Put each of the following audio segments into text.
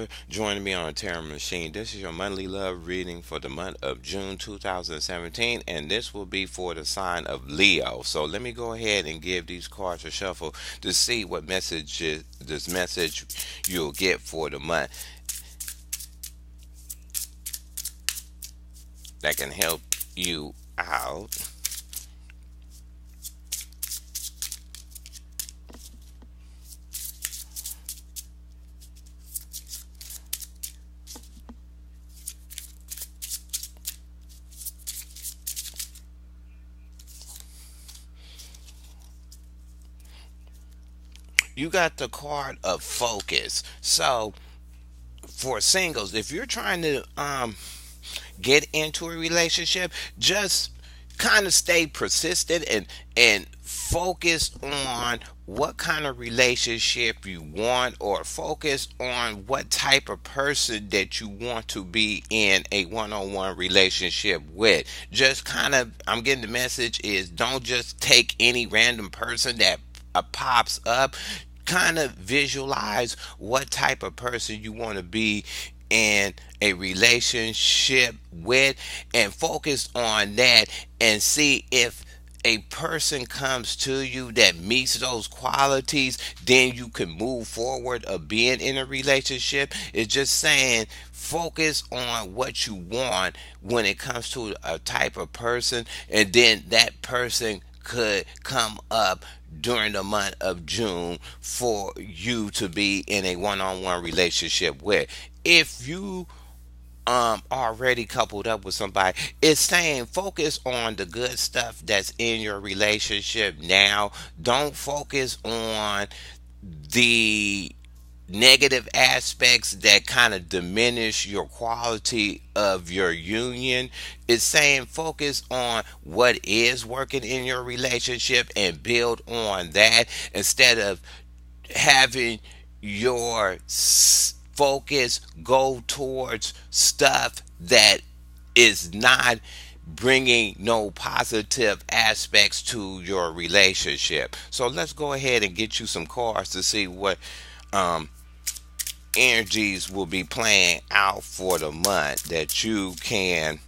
for joining me on Tarot Machine. This is your monthly love reading for the month of June 2017, and this will be for the sign of Leo. So let me go ahead and give these cards a shuffle to see what this message you'll get for the month that can help you out. You got the card of focus. So for singles, if you're trying to get into a relationship, just kind of stay persistent and focus on what kind of relationship you want, or focus on what type of person that you want to be in a one-on-one relationship with. Just kind of, I'm getting the message is, don't just take any random person that pops up. Kind of visualize what type of person you want to be in a relationship with, and focus on that, and see if a person comes to you that meets those qualities, then you can move forward of being in a relationship. It's just saying focus on what you want when it comes to a type of person, and then that person could come up during the month of June for you to be in a one-on-one relationship with. If you already coupled up with somebody, it's saying focus on the good stuff that's in your relationship now. Don't focus on the negative aspects that kind of diminish your quality of your union. It's saying focus on what is working in your relationship and build on that, instead of having your focus go towards stuff that is not bringing no positive aspects to your relationship. So let's go ahead and get you some cards to see what um, energies will be playing out for the month that you can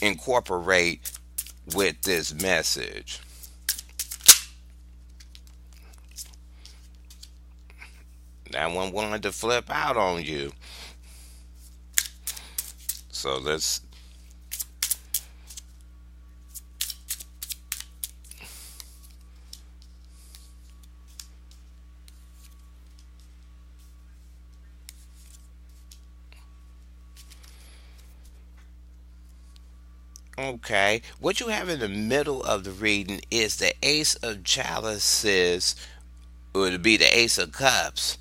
incorporate with this message. That one wanted to flip out on you. So let's. Okay. What you have in the middle of the reading is the Ace of Chalices, would be the Ace of Cups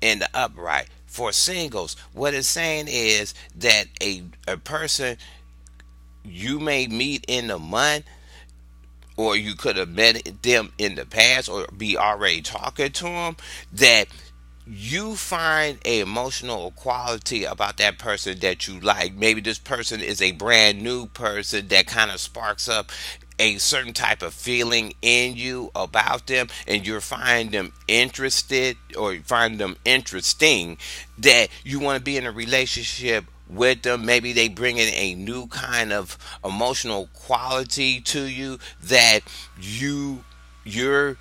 in the upright. For singles, what it's saying is that a person you may meet in the month, or you could have met them in the past, or be already talking to them, that you find a emotional quality about that person that you like. Maybe this person is a brand new person that kind of sparks up a certain type of feeling in you about them, and you find them interested, or you find them interesting, that you want to be in a relationship with them. Maybe they bring in a new kind of emotional quality to you that you're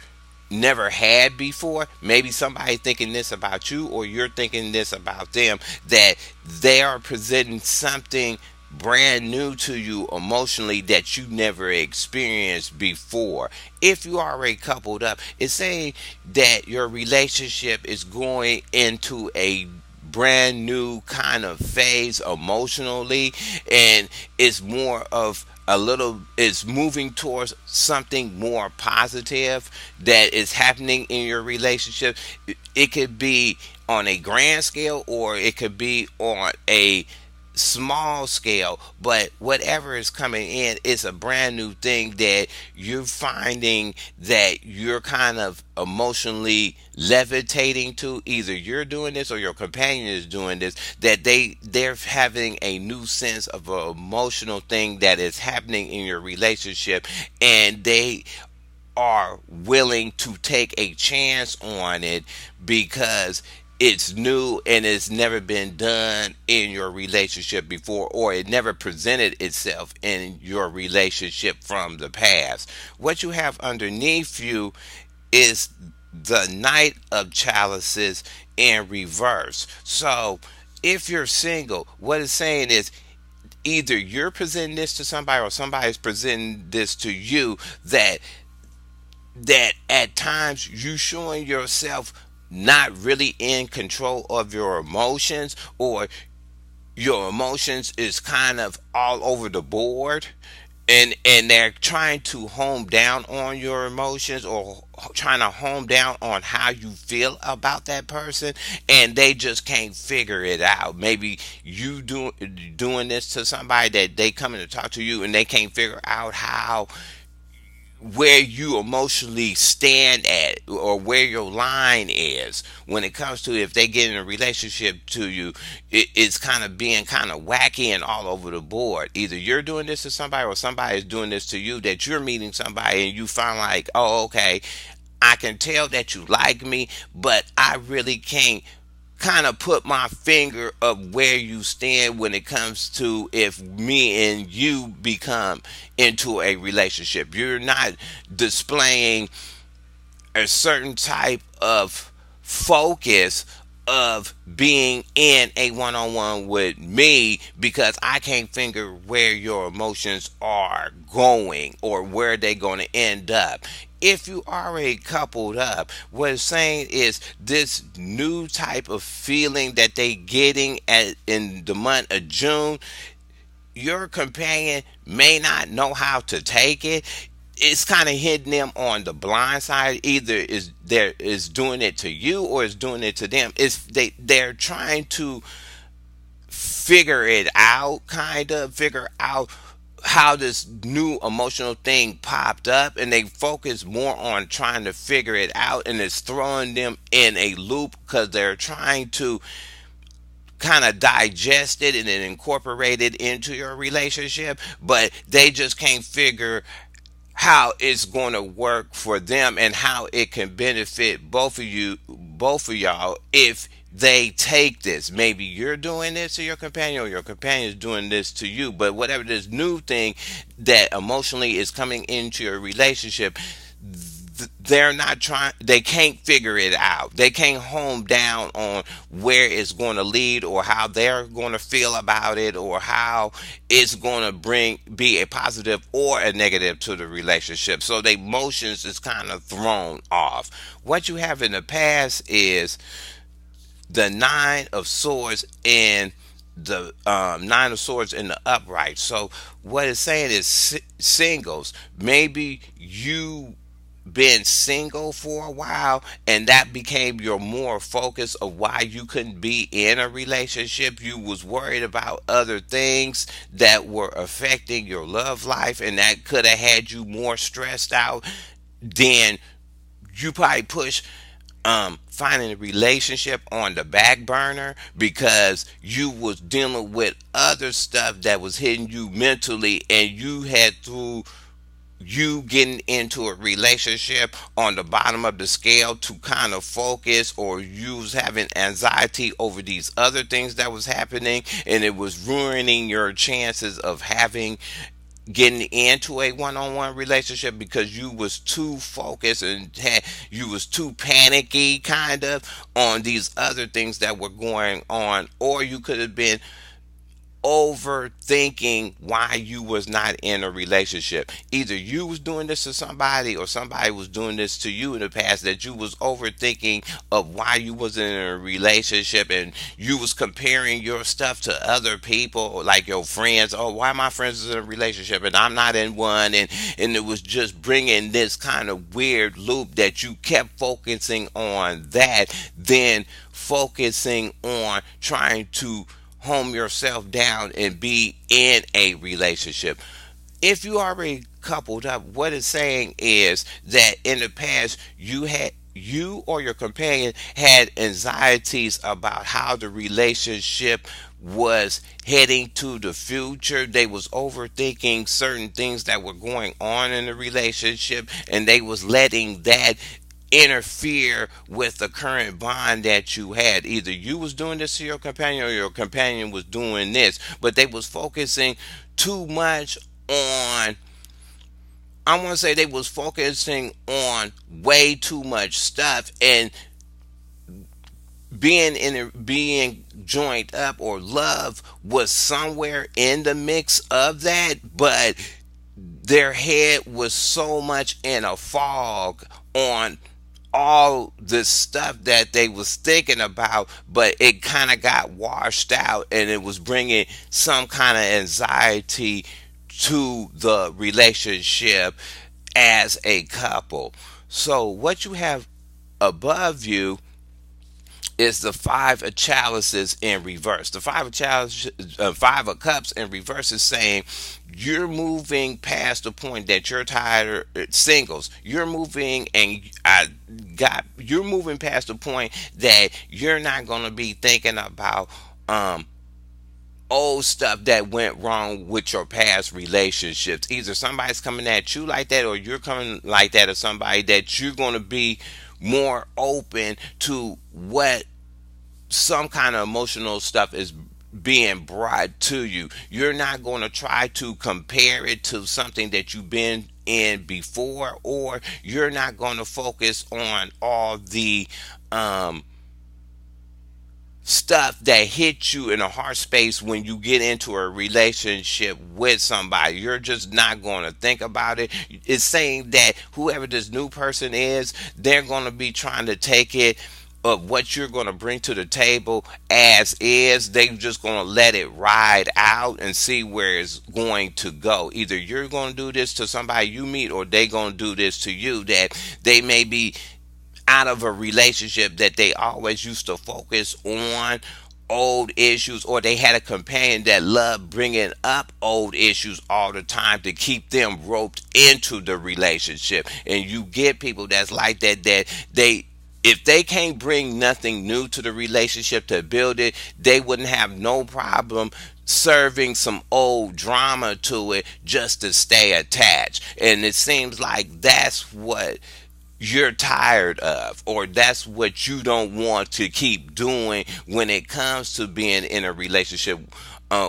never had before. Maybe somebody thinking this about you, or you're thinking this about them, that they are presenting something brand new to you emotionally that you never experienced before. If you already coupled up, it's saying that your relationship is going into a brand new kind of phase emotionally, and it's more of a little, it's moving towards something more positive that is happening in your relationship. It could be on a grand scale, or it could be on a small scale, but whatever is coming in, it's a brand new thing that you're finding that you're kind of emotionally levitating to. Either you're doing this or your companion is doing this, that they're having a new sense of an emotional thing that is happening in your relationship, and they are willing to take a chance on it, because it's new and it's never been done in your relationship before, or it never presented itself in your relationship from the past. What you have underneath you is the Knight of Chalices in reverse. So if you're single, what it's saying is either you're presenting this to somebody or somebody's presenting this to you, that at times you showing yourself not really in control of your emotions, or your emotions is kind of all over the board, and they're trying to home down on your emotions, or trying to home down on how you feel about that person, and they just can't figure it out. Maybe doing this to somebody, that they coming to talk to you and they can't figure out how, where you emotionally stand at, or where your line is when it comes to, if they get in a relationship to you, it's kind of being kind of wacky and all over the board. Either you're doing this to somebody or somebody is doing this to you, that you're meeting somebody and you find like, oh, okay, I can tell that you like me, but I really can't kind of put my finger of where you stand when it comes to if me and you become into a relationship. You're not displaying a certain type of focus of being in a one-on-one with me, because I can't figure where your emotions are going or where they're going to end up. If you already coupled up, what it's saying is this new type of feeling that they getting in the month of June, your companion may not know how to take it. It's kind of hitting them on the blind side. Either is doing it to you, or is doing it to them. It's they're trying to figure it out, kind of figure out how this new emotional thing popped up, and they focus more on trying to figure it out, and it's throwing them in a loop because they're trying to kind of digest it and then incorporate it into your relationship, but they just can't figure how it's going to work for them and how it can benefit both of y'all, if they take this. Maybe you're doing this to your companion, or your companion is doing this to you, but whatever this new thing that emotionally is coming into your relationship, they're not trying, they can't figure it out, they can't home down on where it's going to lead, or how they're going to feel about it, or how it's going to be a positive or a negative to the relationship. So the emotions is kind of thrown off. What you have in the past is the Nine of Swords and the Nine of Swords in the upright. So what it's saying is, singles, maybe you been single for a while, and that became your more focus of why you couldn't be in a relationship. You was worried about other things that were affecting your love life, and that could have had you more stressed out. Then you probably push finding a relationship on the back burner because you was dealing with other stuff that was hitting you mentally, and you had to, you getting into a relationship on the bottom of the scale to kind of focus, or you was having anxiety over these other things that was happening, and it was ruining your chances of having, getting into a one-on-one relationship, because you was too focused and you was too panicky kind of on these other things that were going on. Or you could have been overthinking why you was not in a relationship. Either you was doing this to somebody, or somebody was doing this to you in the past, that you was overthinking of why you wasn't in a relationship, and you was comparing your stuff to other people, like your friends. Oh, why my friends is in a relationship and I'm not in one, and it was just bringing this kind of weird loop that you kept focusing on that, then focusing on trying to home yourself down and be in a relationship. If you already coupled up, what it's saying is that in the past you or your companion had anxieties about how the relationship was heading to the future. They was overthinking certain things that were going on in the relationship, and they was letting that interfere with the current bond that you had. Either you was doing this to your companion or your companion was doing this, but they was focusing too much on, I want to say they was focusing on way too much stuff, and being joined up or love was somewhere in the mix of that, but their head was so much in a fog on all the stuff that they was thinking about, but it kind of got washed out, and it was bringing some kind of anxiety to the relationship as a couple. So what you have above you is the five of chalices in reverse. The five of chalices, five of cups in reverse is saying you're moving past the point that you're tired. Singles, you're moving, and you're moving past the point that you're not going to be thinking about um old stuff that went wrong with your past relationships. Either somebody's coming at you like that, or you're coming like that, or somebody that you're going to be more open to what some kind of emotional stuff is being brought to you. You're not going to try to compare it to something that you've been in before, or you're not going to focus on all the um stuff that hits you in a heart space when you get into a relationship with somebody. You're just not going to think about it. It's saying that whoever this new person is, they're going to be trying to take it of what you're going to bring to the table as is. They're just going to let it ride out and see where it's going to go. Either you're going to do this to somebody you meet, or they going to do this to you, that they may be out of a relationship that they always used to focus on old issues, or they had a companion that loved bringing up old issues all the time to keep them roped into the relationship. And you get people that's like that, that they, if they can't bring nothing new to the relationship to build it, they wouldn't have no problem serving some old drama to it just to stay attached. And it seems like that's what you're tired of, or that's what you don't want to keep doing when it comes to being in a relationship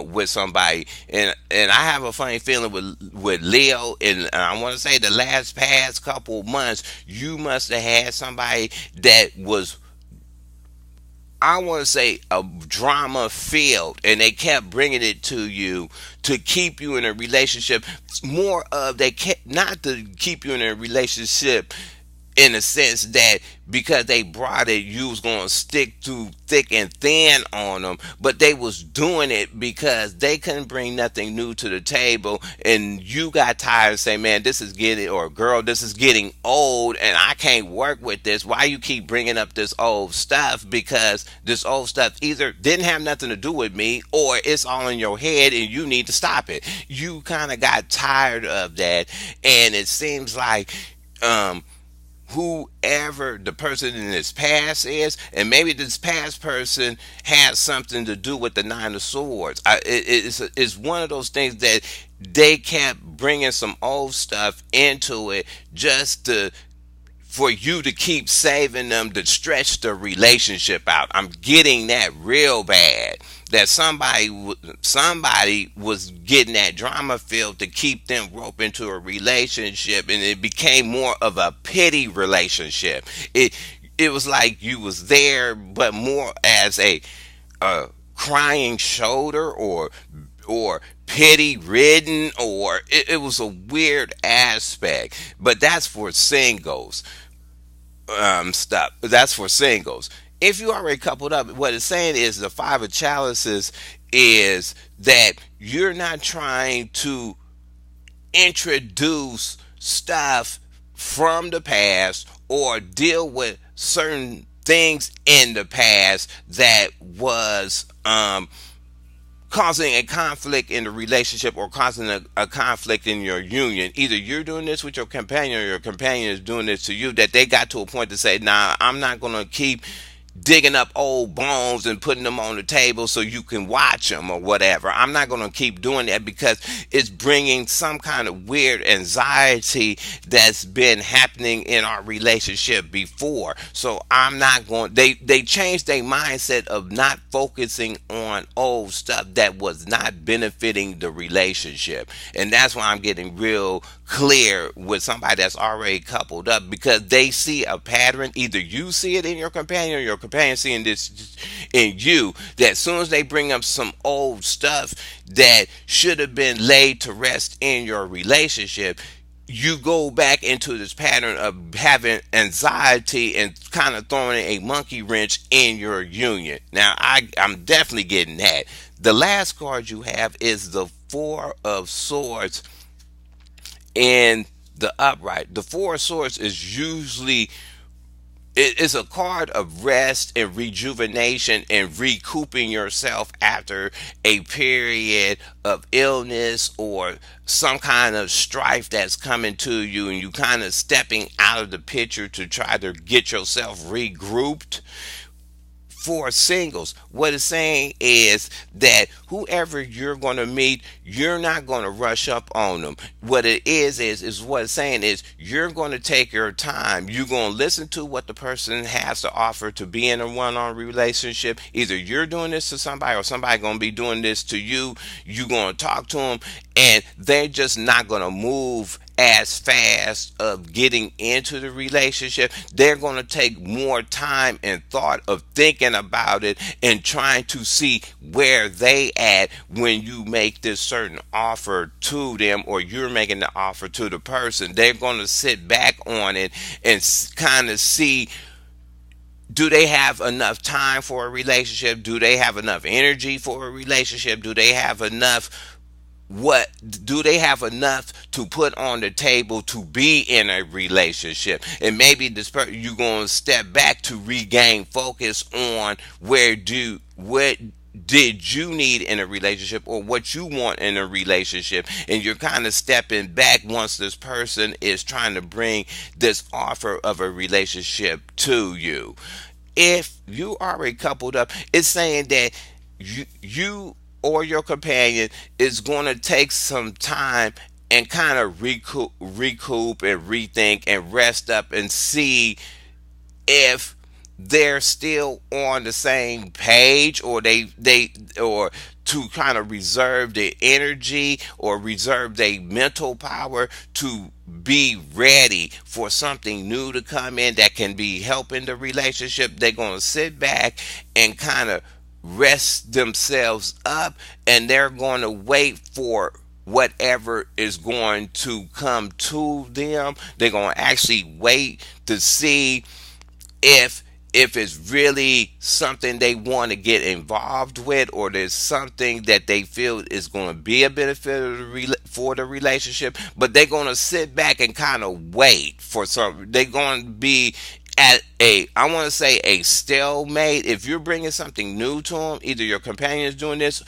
with somebody. And I have a funny feeling with Leo, and I want to say the last past couple months, you must have had somebody that was, I want to say, a drama filled, and they kept bringing it to you to keep you in a relationship. More of, they kept not to keep you in a relationship in the sense that because they brought it, you was going to stick to thick and thin on them, but they was doing it because they couldn't bring nothing new to the table, and you got tired and say, man, this is getting, or girl, this is getting old, and I can't work with this. Why you keep bringing up this old stuff? Because this old stuff either didn't have nothing to do with me, or it's all in your head and you need to stop it. You kind of got tired of that, and it seems like whoever the person in this past is, and maybe this past person has something to do with the Nine of Swords. It's one of those things that they kept bringing some old stuff into it just to, for you to keep saving them to stretch the relationship out. I'm getting that real bad. That somebody was getting that drama filled to keep them roped into a relationship, and it became more of a pity relationship. It was like you was there, but more as a crying shoulder, or pity ridden, or it was a weird aspect. But that's for singles. Stuff. That's for singles. If you already coupled up, what it's saying is the five of chalices is that you're not trying to introduce stuff from the past or deal with certain things in the past that was causing a conflict in the relationship, or causing a conflict in your union. Either you're doing this with your companion, or your companion is doing this to you, that they got to a point to say, nah, I'm not going to keep digging up old bones and putting them on the table so you can watch them or whatever. I'm not going to keep doing that because it's bringing some kind of weird anxiety that's been happening in our relationship before. So I'm not going. They changed their mindset of not focusing on old stuff that was not benefiting the relationship, and that's why I'm getting real clear with somebody that's already coupled up, because they see a pattern. Either you see it in your companion or your companion seeing this in you, that as soon as they bring up some old stuff that should have been laid to rest in your relationship, you go back into this pattern of having anxiety and kind of throwing a monkey wrench in your union. Now, I'm definitely getting that. The last card you have is the Four of Swords in the upright. The Four of Swords is usually, it is a card of rest and rejuvenation and recouping yourself after a period of illness or some kind of strife that's coming to you, and you kind of stepping out of the picture to try to get yourself regrouped. For singles, what it's saying is that whoever you're going to meet, you're not going to rush up on them. What it is what it's saying is you're going to take your time. You're going to listen to what the person has to offer to be in a one-on relationship. Either you're doing this to somebody or somebody going to be doing this to you. You're going to talk to them, and they're just not going to move as fast of getting into the relationship. They're going to take more time and thought of thinking about it and trying to see where they at when you make this certain offer to them, or you're making the offer to the person. They're going to sit back on it and kind of see, do they have enough time for a relationship? Do they have enough energy for a relationship? Do they have enough, what do they have enough to put on the table to be in a relationship? And maybe this person, you're going to step back to regain focus on what did you need in a relationship, or what you want in a relationship, and you're kind of stepping back once this person is trying to bring this offer of a relationship to you. If you already coupled up, it's saying that you or your companion is going to take some time and kind of recoup and rethink and rest up and see if they're still on the same page, or they or to kind of reserve their energy or reserve their mental power to be ready for something new to come in that can be helping the relationship. They're going to sit back and kind of rest themselves up, and they're going to wait for whatever is going to come to them. They're going to actually wait to see if it's really something they want to get involved with, or there's something that they feel is going to be a benefit of for the relationship. But they're going to sit back and kind of wait for some. They're going to be at a, I want to say, a stalemate. If you're bringing something new to them, either your companion is doing this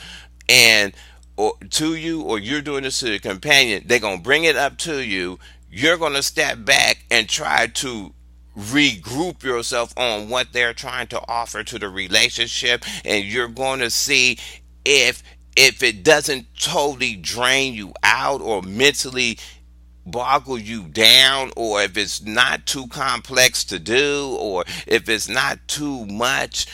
and or to you, or you're doing this to the companion, they're going to bring it up to you. You're going to step back and try to regroup yourself on what they're trying to offer to the relationship, and you're going to see if it doesn't totally drain you out or mentally boggle you down, or if it's not too complex to do, or if it's not too much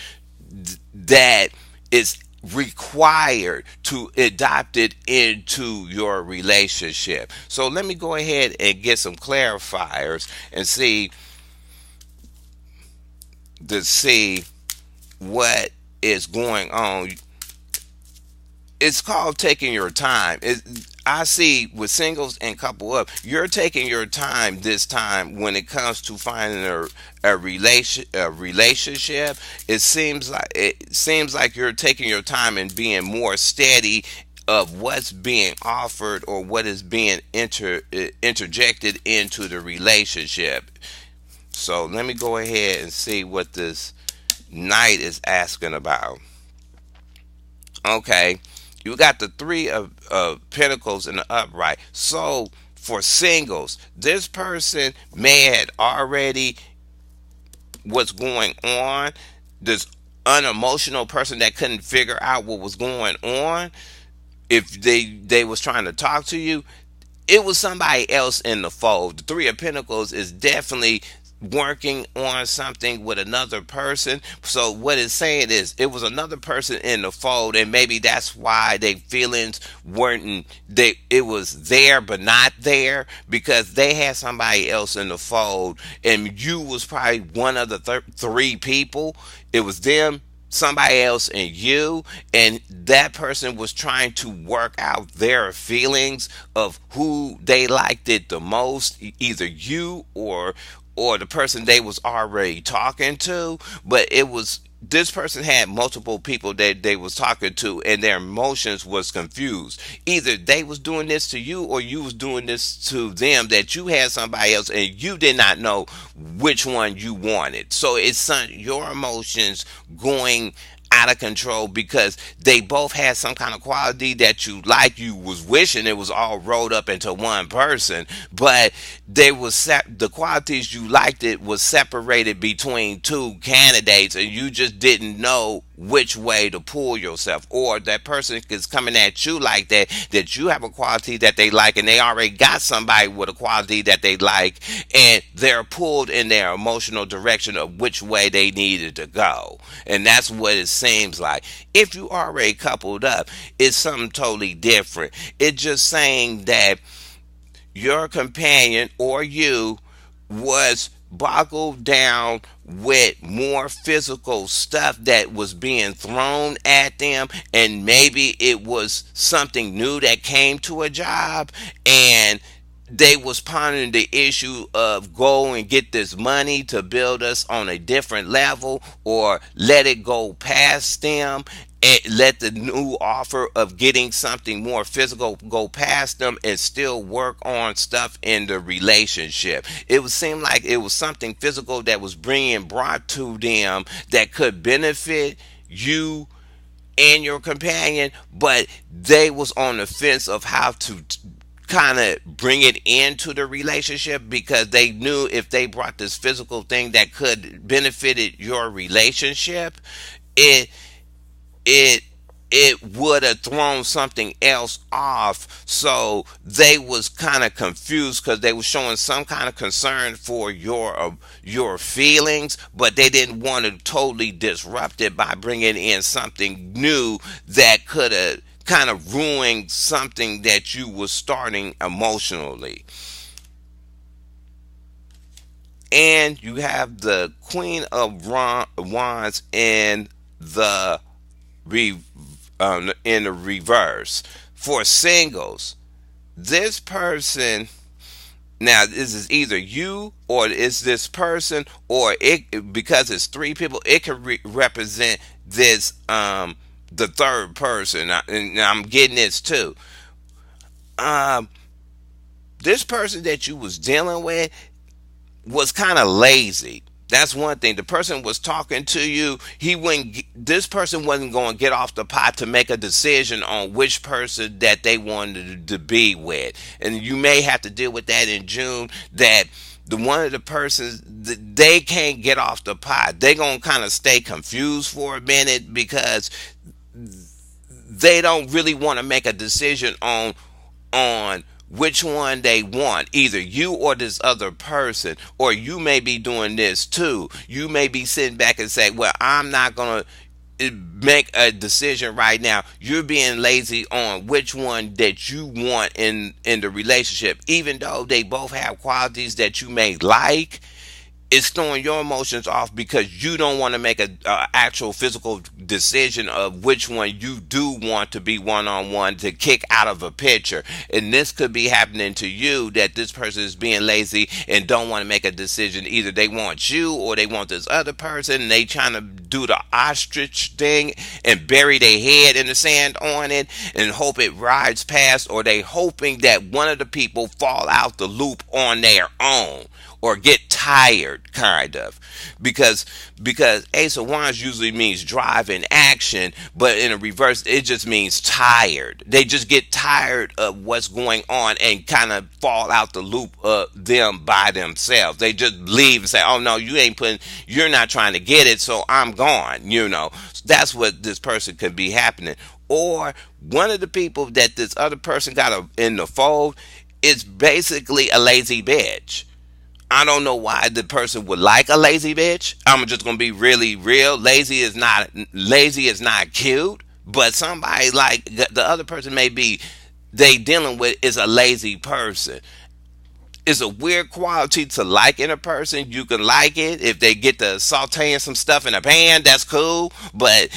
that is required to adopt it into your relationship. So let me go ahead and get some clarifiers and see what is going on. It's called taking your time. I see with singles and couple up, you're taking your time this time when it comes to finding a relationship. It seems like you're taking your time and being more steady of what's being offered or what is being interjected into the relationship. So let me go ahead and see what this knight is asking about. Okay, you got the three of pentacles in the upright. So for singles, this person may had already what's going on. this unemotional person that couldn't figure out what was going on, if they was trying to talk to you, it was somebody else in the fold. The Three of Pentacles is definitely working on something with another person. So what it's saying is it was another person in the fold, and maybe that's why their feelings weren't, they, it was there but not there, because they had somebody else in the fold, and you was probably one of the three people. It was them, somebody else, and you, and that person was trying to work out their feelings of who they liked it the most, either you or the person they was already talking to. But it was, this person had multiple people that they was talking to, and their emotions was confused. Either they was doing this to you, or you was doing this to them, that you had somebody else and you did not know which one you wanted. So it's your emotions going out of control, because they both had some kind of quality that you like. You was wishing it was all rolled up into one person, but they was the qualities you liked, it was separated between two candidates, and you just didn't know which way to pull yourself. Or that person is coming at you like that, that you have a quality that they like, and they already got somebody with a quality that they like, and they're pulled in their emotional direction of which way they needed to go. And that's what it seems like. If you already coupled up, it's something totally different. It's just saying that your companion or you was boggled down with more physical stuff that was being thrown at them, and maybe it was something new that came to a job, and they was pondering the issue of go and get this money to build us on a different level, or let it go past them and let the new offer of getting something more physical go past them, and still work on stuff in the relationship. It would seem like it was something physical that was being brought to them that could benefit you and your companion, but they was on the fence of how to kind of bring it into the relationship, because they knew if they brought this physical thing that could benefited your relationship, it it it would have thrown something else off. So they was kind of confused, because they was showing some kind of concern for your feelings, but they didn't want to totally disrupt it by bringing in something new that could have kind of ruined something that you was starting emotionally. And you have the Queen of Wands the re, in the reverse. For singles, this person, now this is either you or it's this person, or it, because it's three people, it could represent this the third person. And I'm getting this too. Um, this person that you was dealing with was kind of lazy. That's one thing. The person was talking to you. He wouldn't. This person wasn't going to get off the pot to make a decision on which person that they wanted to be with. And you may have to deal with that in June. That the one of the persons, they can't get off the pot. They're gonna kind of stay confused for a minute, because they don't really want to make a decision on which one they want, either you or this other person. Or you may be doing this too. You may be sitting back and say, well, I'm not gonna make a decision right now. You're being lazy on which one that you want in the relationship, even though they both have qualities that you may like. It's throwing your emotions off, because you don't want to make a actual physical decision of which one you do want to be one-on-one to kick out of a picture. And this could be happening to you, that this person is being lazy and don't want to make a decision. Either they want you or they want this other person, and they trying to do the ostrich thing and bury their head in the sand on it and hope it rides past, or they hoping that one of the people fall out the loop on their own, or get tired, kind of, because Ace of Wands usually means drive and action, but in a reverse it just means tired. They just get tired of what's going on and kind of fall out the loop of them by themselves. They just leave and say, oh no, you're not trying to get it, so I'm gone. That's what this person could be happening. Or one of the people that this other person got in the fold is basically a lazy bitch. I don't know why the person would like a lazy bitch. I'm just gonna be really real. Lazy is not cute. But somebody like the other person may be they dealing with is a lazy person. It's a weird quality to like in a person. You can like it if they get to sauteing some stuff in a pan. That's cool, but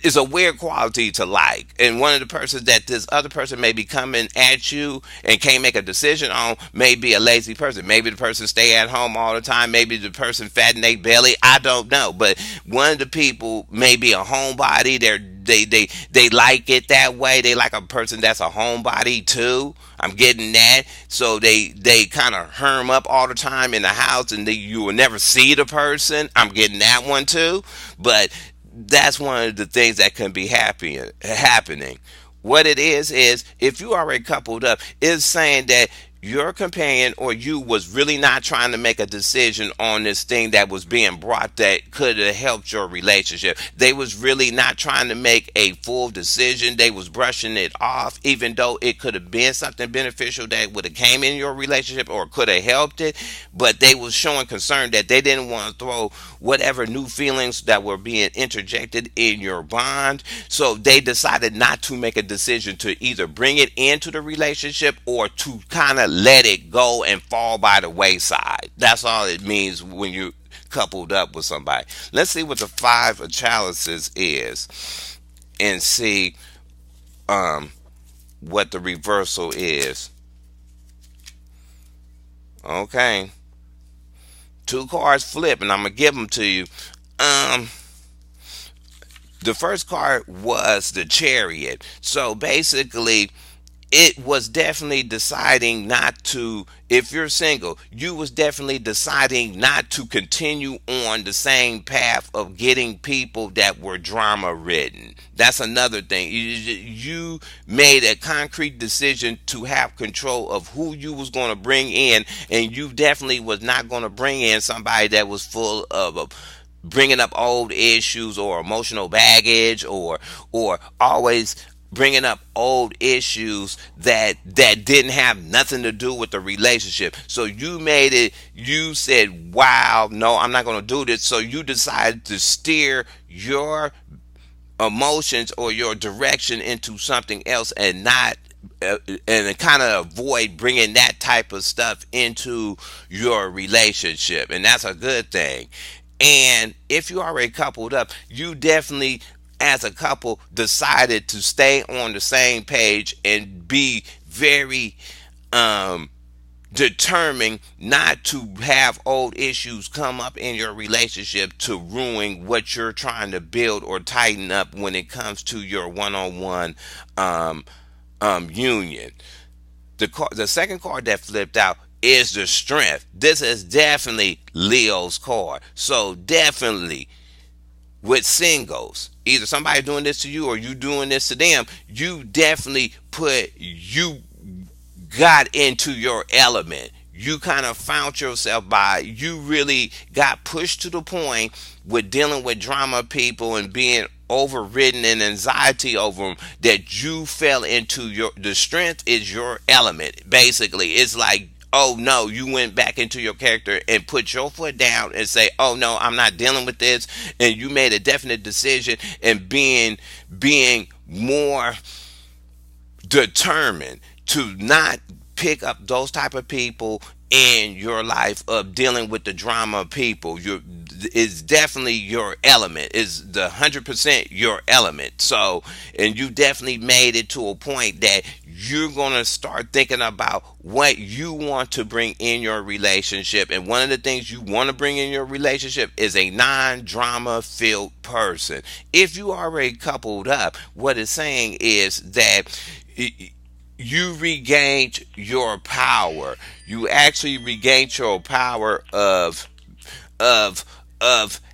it's a weird quality to like. And one of the persons that this other person may be coming at you and can't make a decision on may be a lazy person. Maybe the person stay at home all the time. Maybe the person fatten their belly. I don't know, but one of the people may be a homebody. They like it that way. They like a person that's a homebody too. I'm getting that. So they kind of herm up all the time in the house, and you will never see the person. I'm getting that one too. But that's one of the things that can be happening. What it is if you already coupled up, is saying that your companion or you was really not trying to make a decision on this thing that was being brought that could have helped your relationship. They was really not trying to make a full decision. They was brushing it off, even though it could have been something beneficial that would have came in your relationship or could have helped it. But they was showing concern that they didn't want to throw whatever new feelings that were being interjected in your bond. So they decided not to make a decision to either bring it into the relationship or to kind of let it go and fall by the wayside. That's all it means when you coupled up with somebody. Let's see what the five of chalices is and see what the reversal is. Okay. Two cards flip and I'm gonna give them to you. The first card was the Chariot. So basically it was definitely deciding not to, if you're single, you was definitely deciding not to continue on the same path of getting people that were drama ridden. That's another thing. You made a concrete decision to have control of who you was going to bring in, and you definitely was not going to bring in somebody that was full of bringing up old issues or emotional baggage, or always bringing up old issues that didn't have nothing to do with the relationship. So you made it, you said, wow, no, I'm not going to do this. So you decided to steer your emotions or your direction into something else and not and kind of avoid bringing that type of stuff into your relationship, and that's a good thing. And if you already coupled up, you definitely as a couple decided to stay on the same page and be very um determined not to have old issues come up in your relationship to ruin what you're trying to build or tighten up when it comes to your one-on-one um union. The second card that flipped out is the Strength. This is definitely Leo's card. So definitely with singles, either somebody doing this to you or you doing this to them, you definitely you got into your element. You kind of found yourself by, you really got pushed to the point with dealing with drama people and being overridden and anxiety over them, that you fell into the Strength is your element. Basically, it's like, oh no, you went back into your character and put your foot down and say, oh no, I'm not dealing with this. And you made a definite decision and being more determined to not pick up those type of people in your life of dealing with the drama people. Is definitely your element, is the 100% your element. So, and you definitely made it to a point that you're going to start thinking about what you want to bring in your relationship. And one of the things you want to bring in your relationship is a non-drama filled person. If you already coupled up, what it's saying is that you regained your power. You actually regained your power of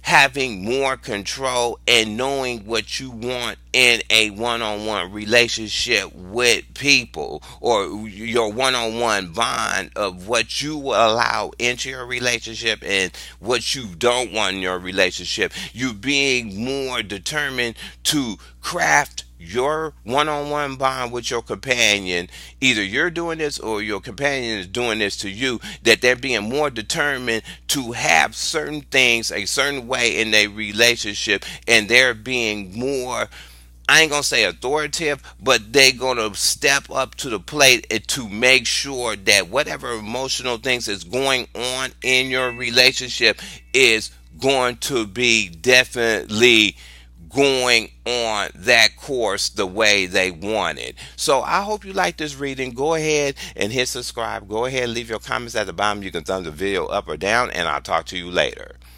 having more control and knowing what you want in a one-on-one relationship with people, or your one-on-one bond of what you will allow into your relationship and what you don't want in your relationship. You being more determined to craft your one-on-one bond with your companion. Either you're doing this or your companion is doing this to you, that they're being more determined to have certain things a certain way in their relationship, and they're being more, I ain't gonna say authoritative, but they gonna step up to the plate to make sure that whatever emotional things is going on in your relationship is going to be definitely going on that course the way they want it. So I hope you like this reading. Go ahead and hit subscribe. Go ahead and leave your comments at the bottom. You can thumb the video up or down, and I'll talk to you later.